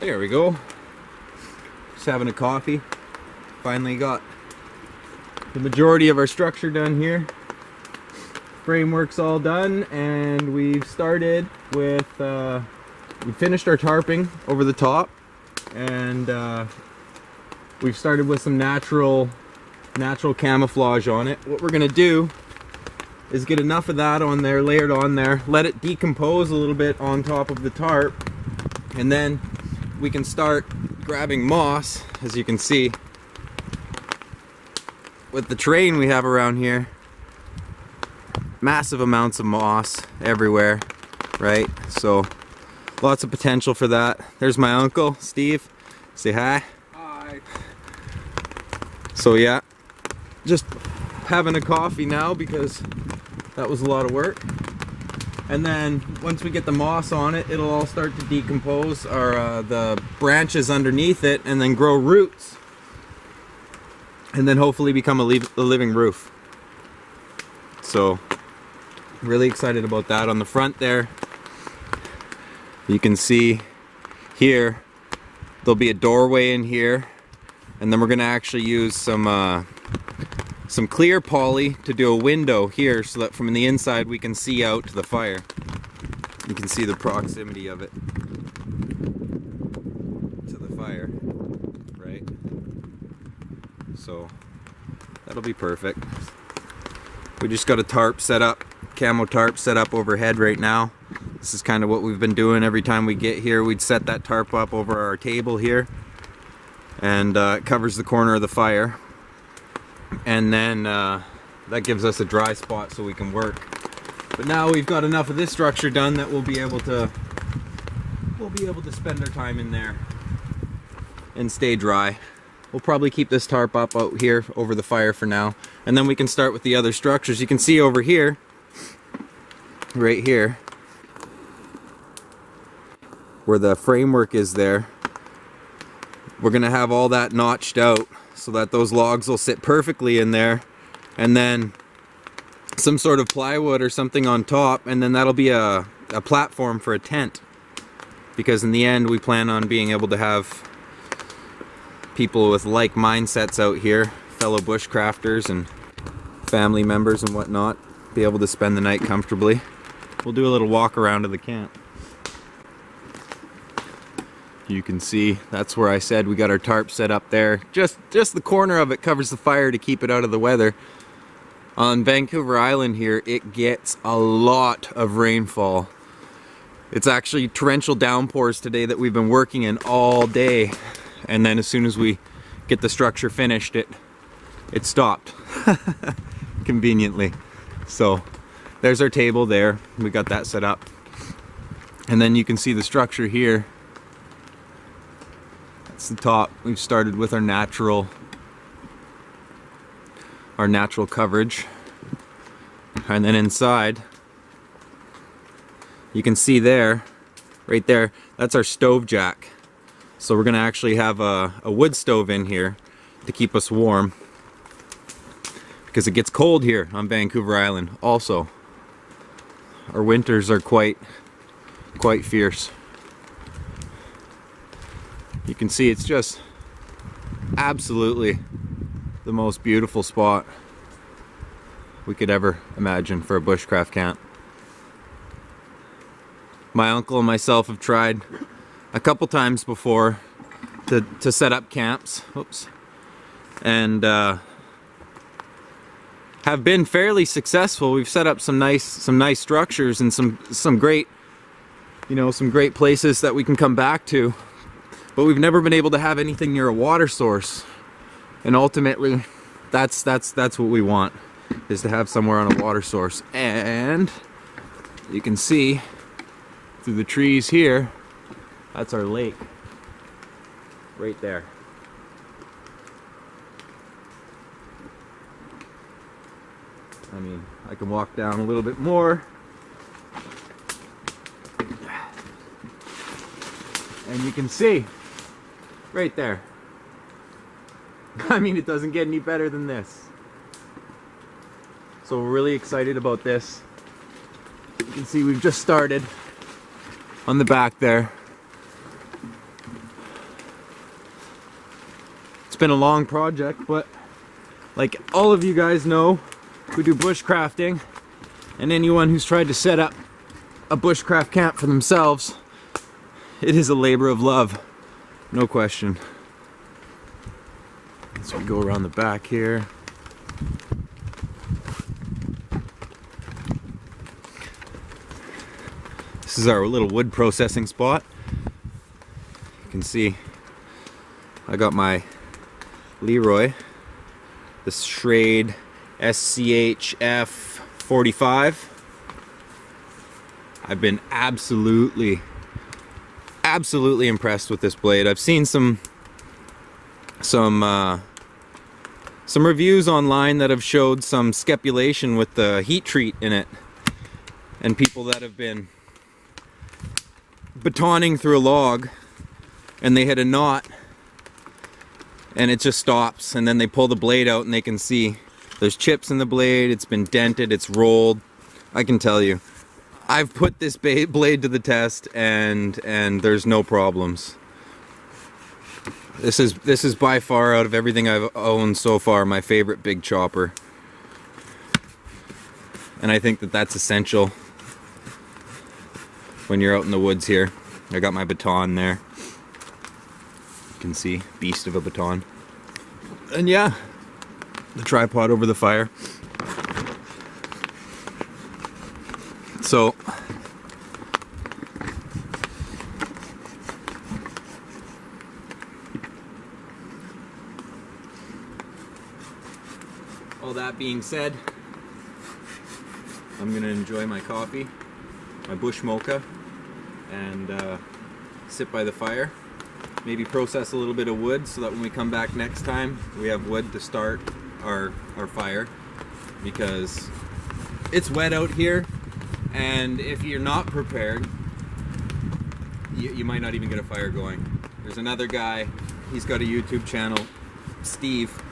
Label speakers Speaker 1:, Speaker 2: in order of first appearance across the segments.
Speaker 1: There we go. Just having a coffee. Finally got the majority of our structure done here. Framework's all done, and we've started with, we finished our tarping over the top, and we've started with some natural camouflage on it. What we're gonna do is get enough of that on there, layered on there, let it decompose a little bit on top of the tarp, and then we can start grabbing moss. As you can see with the terrain we have around here, massive amounts of moss everywhere, right? So lots of potential for that. There's my uncle Steve, say hi.
Speaker 2: Hi.
Speaker 1: So yeah, just having a coffee now because that was a lot of work. And then once we get the moss on it, it'll all start to decompose, or the branches underneath it, and then grow roots, and then hopefully become a living roof. So really excited about that. On the front there, you can see here there'll be a doorway in here, and then we're gonna actually use some clear poly to do a window here so that from the inside we can see out to the fire. You can see the proximity of it to the fire, right? So that'll be perfect. We just got a tarp set up, camo tarp set up overhead right now. This is kind of what we've been doing every time we get here. We'd set that tarp up over our table here, and it covers the corner of the fire. And then that gives us a dry spot so we can work. But now we've got enough of this structure done that we'll be able to spend our time in there and stay dry. We'll probably keep this tarp up out here over the fire for now, and then we can start with the other structures. You can see over here, right here, where the framework is there, we're gonna have all that notched out so that those logs will sit perfectly in there, and then some sort of plywood or something on top, and then that'll be a platform for a tent, because in the end we plan on being able to have people with like mindsets out here, fellow bushcrafters and family members and whatnot, be able to spend the night comfortably. We'll do a little walk around to the camp. You can see that's where I said we got our tarp set up there. Just the corner of it covers the fire to keep it out of the weather. On Vancouver Island here, it gets a lot of rainfall. It's actually torrential downpours today that we've been working in all day. And then as soon as we get the structure finished, it stopped conveniently. So there's our table there. We got that set up. And then you can see the structure here. That's the top. We've started with our natural coverage. And then inside, you can see there, right there, that's our stove jack. So we're gonna actually have a wood stove in here to keep us warm, because it gets cold here on Vancouver Island also. Our winters are quite fierce. You can see it's just absolutely the most beautiful spot we could ever imagine for a bushcraft camp. My uncle and myself have tried a couple times before to set up camps, and have been fairly successful. We've set up some nice structures and some great, some great places that we can come back to, but we've never been able to have anything near a water source. And ultimately, that's what we want, is to have somewhere on a water source. And you can see through the trees here, that's our lake right there. I mean, I can walk down a little bit more, and you can see right there. I mean, it doesn't get any better than this. So we're really excited about this. You can see we've just started on the back there. been a long project, but like all of you guys know who do bushcrafting, and anyone who's tried to set up a bushcraft camp for themselves, it is a labor of love, no question. So we go around the back here. This is our little wood processing spot. You can see I got my Leroy, the Schrade SCHF-45. I've been absolutely impressed with this blade. I've seen some reviews online that have showed some scapulation with the heat treat in it, and people that have been batoning through a log and they hit a knot and it just stops, and then they pull the blade out and they can see there's chips in the blade, it's been dented, it's rolled. I can tell you, I've put this blade to the test and there's no problems. This is by far, out of everything I've owned so far, my favorite big chopper. And I think that that's essential when you're out in the woods here. I got my baton there. You can see, beast of a baton. And yeah, the tripod over the fire. So all that being said, I'm gonna enjoy my coffee, my bush mocha, and sit by the fire. Maybe process a little bit of wood so that when we come back next time, we have wood to start our fire, because it's wet out here, and if you're not prepared, you might not even get a fire going. There's another guy, he's got a YouTube channel, Steve,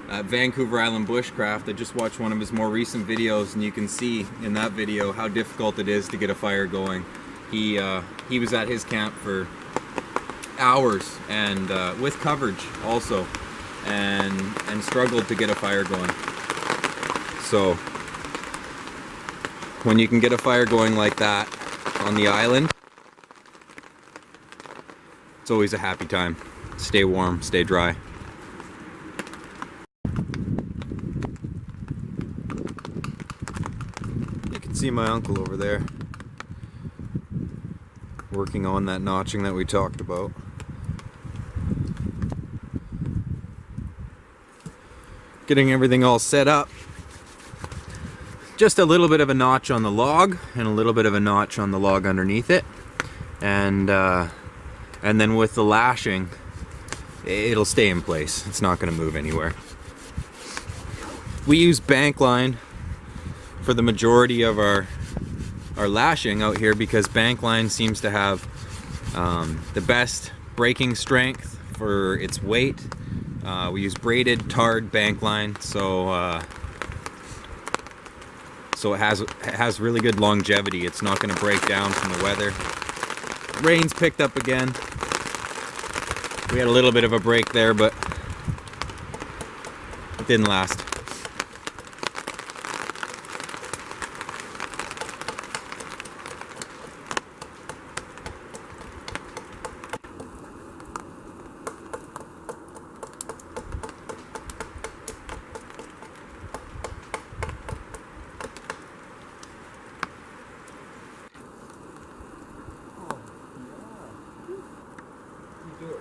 Speaker 1: Vancouver Island Bushcraft. I just watched one of his more recent videos, and you can see in that video how difficult it is to get a fire going. He was at his camp for hours, and with coverage also, and struggled to get a fire going. So when you can get a fire going like that on the island, it's always a happy time. Stay warm, stay dry. You can see my uncle over there working on that notching that we talked about. Getting everything all set up. Just a little bit of a notch on the log and a little bit of a notch on the log underneath it, and then with the lashing, it'll stay in place. It's not going to move anywhere. We use bank line for the majority of our lashing out here, because bank line seems to have the best breaking strength for its weight. We use braided, tarred bank line, so it has really good longevity. It's not going to break down from the weather. Rain's picked up again. We had a little bit of a break there, but it didn't last.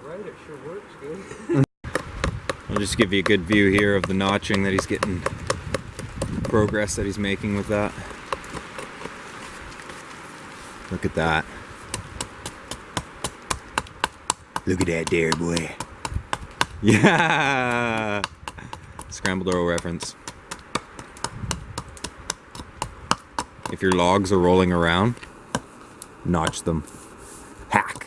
Speaker 2: Right, it sure works good.
Speaker 1: I'll just give you a good view here of the notching that he's getting, progress that he's making with that. Look at that. Look at that there, boy. Yeah! Scrambled-O reference. If your logs are rolling around, notch them. Hack.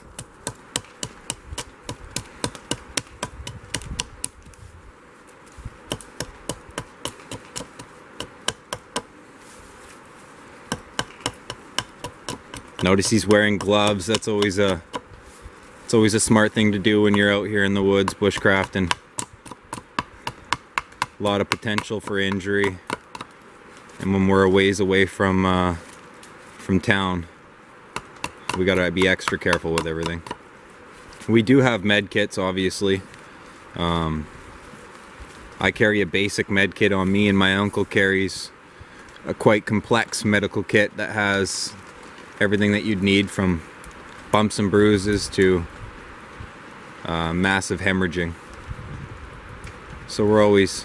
Speaker 1: Notice he's wearing gloves. That's always a smart thing to do when you're out here in the woods bushcrafting. a lot of potential for injury, and when we're a ways away from town, we gotta be extra careful with everything. We do have med kits, obviously. I carry a basic med kit on me, and my uncle carries a quite complex medical kit that has everything that you'd need, from bumps and bruises to massive hemorrhaging. So we're always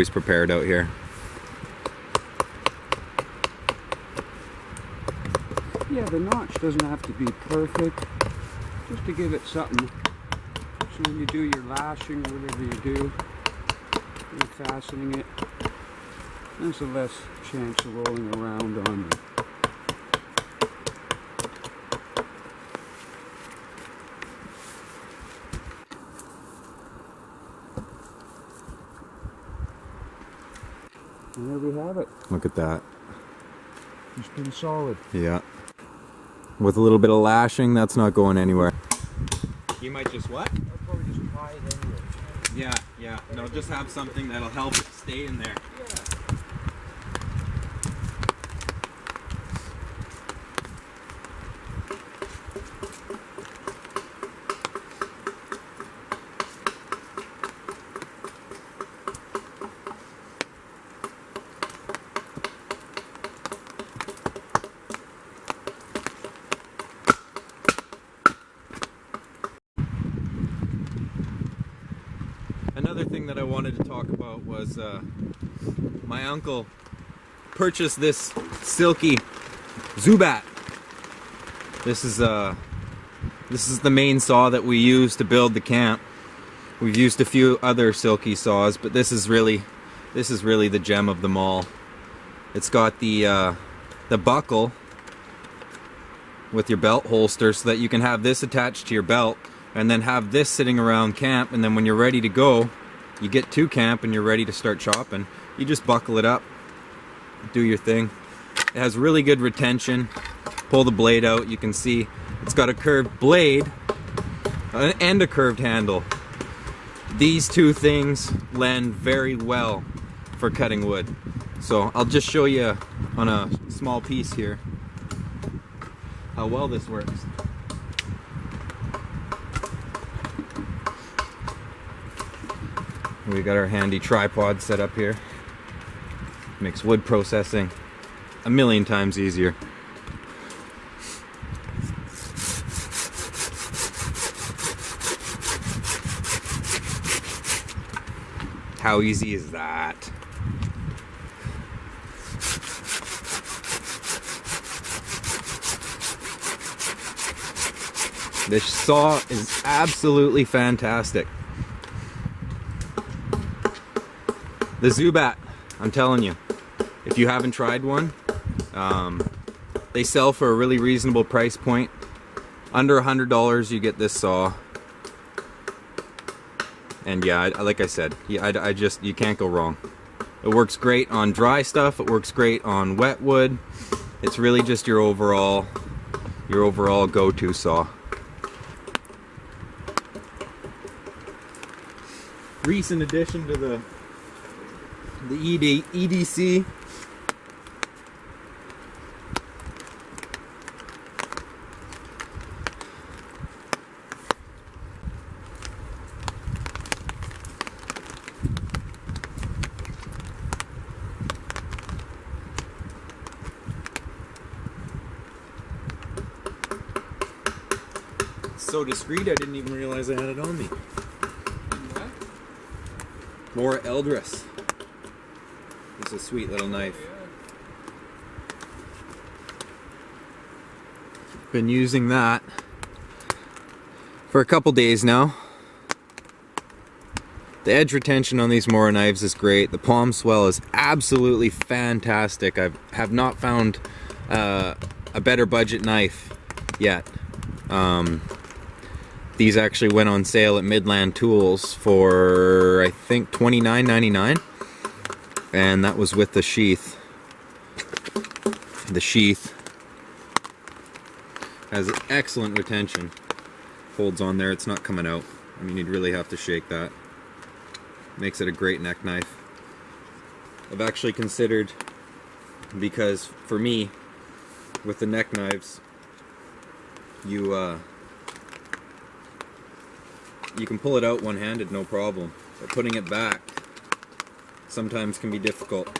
Speaker 1: prepared out here.
Speaker 2: Yeah, the notch doesn't have to be perfect, just to give it something. So when you do your lashing, or whatever you do, you're fastening it, there's a less chance of rolling around on you. And there we have it.
Speaker 1: Look at that.
Speaker 2: It's been solid.
Speaker 1: Yeah. With a little bit of lashing, that's not going anywhere. You might just what?
Speaker 2: I'll probably just tie it anyway.
Speaker 1: Yeah. No, just have something that'll help it stay in there.
Speaker 2: Yeah.
Speaker 1: Another thing that I wanted to talk about was my uncle purchased this silky Zubat. This is the main saw that we use to build the camp. We've used a few other silky saws, but this is really the gem of them all. It's got the buckle with your belt holster, so that you can have this attached to your belt, and then have this sitting around camp, and then when you're ready to go, you get to camp and you're ready to start chopping, you just buckle it up, do your thing. It has really good retention. Pull the blade out, you can see it's got a curved blade and a curved handle. These two things lend very well for cutting wood. So I'll just show you on a small piece here how well this works. We got our handy tripod set up here. Makes wood processing a million times easier. How easy is that? This saw is absolutely fantastic. The Zubat, I'm telling you, if you haven't tried one, they sell for a really reasonable price point. Under $100 you get this saw. And yeah, like I said, you can't go wrong. It works great on dry stuff, it works great on wet wood. It's really just your overall go-to saw. Recent addition to the EDC. So discreet, I didn't even realize I had it on me.
Speaker 2: What?
Speaker 1: More Eldris. It's a sweet little knife. Been using that for a couple days now. The edge retention on these Mora knives is great. The palm swell is absolutely fantastic. I have not found a better budget knife yet. These actually went on sale at Midland Tools for, I think, $29.99, and that was with the sheath. The sheath has excellent retention. Holds on there, it's not coming out. I mean, you'd really have to shake that. Makes it a great neck knife. I've actually considered, because for me, with the neck knives, you can pull it out one-handed, no problem. But putting it back sometimes can be difficult.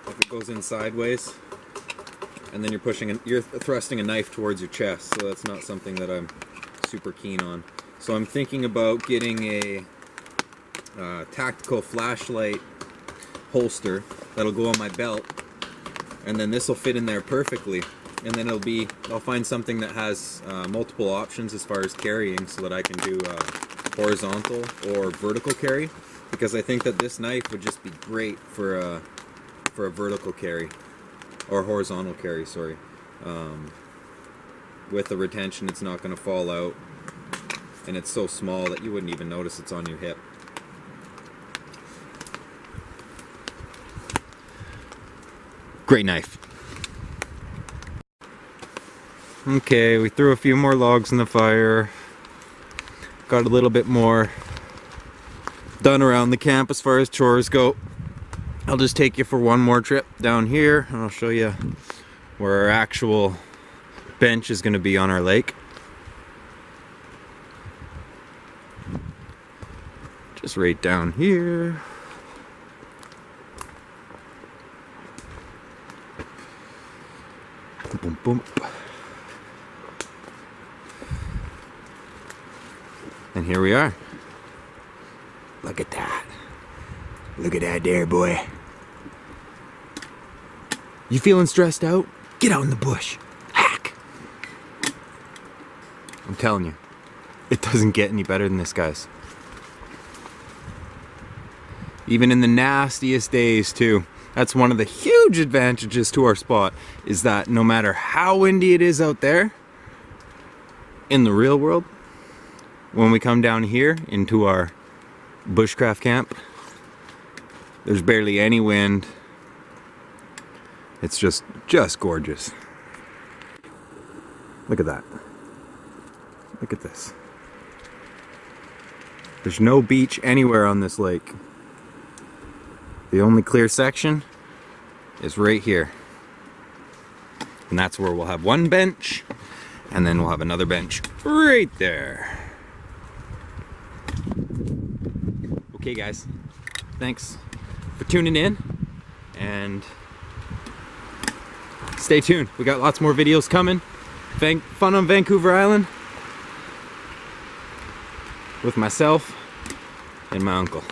Speaker 1: If it goes in sideways, and then you're thrusting a knife towards your chest, so that's not something that I'm super keen on. So I'm thinking about getting a tactical flashlight holster that'll go on my belt, and then this will fit in there perfectly. And then I'll find something that has multiple options as far as carrying, so that I can do horizontal or vertical carry, because I think that this knife would just be great for a vertical carry, or horizontal carry, sorry. With the retention, it's not going to fall out, and it's so small that you wouldn't even notice it's on your hip. Great knife. Okay, we threw a few more logs in the fire. Got a little bit more done around the camp as far as chores go. I'll just take you for one more trip down here, and I'll show you where our actual bench is going to be on our lake. Just right down here. Boom, boom. And here we are. Look at that. Look at that there, boy. You feeling stressed out? Get out in the bush. Hack. I'm telling you, it doesn't get any better than this, guys. Even in the nastiest days, too. That's one of the huge advantages to our spot, is that no matter how windy it is out there, in the real world, when we come down here into our bushcraft camp, there's barely any wind. It's just gorgeous. Look at that. Look at this. There's no beach anywhere on this lake. The only clear section is right here. And that's where we'll have one bench, and then we'll have another bench right there. Okay guys, thanks for tuning in, and stay tuned. We got lots more videos coming. Fun on Vancouver Island with myself and my uncle.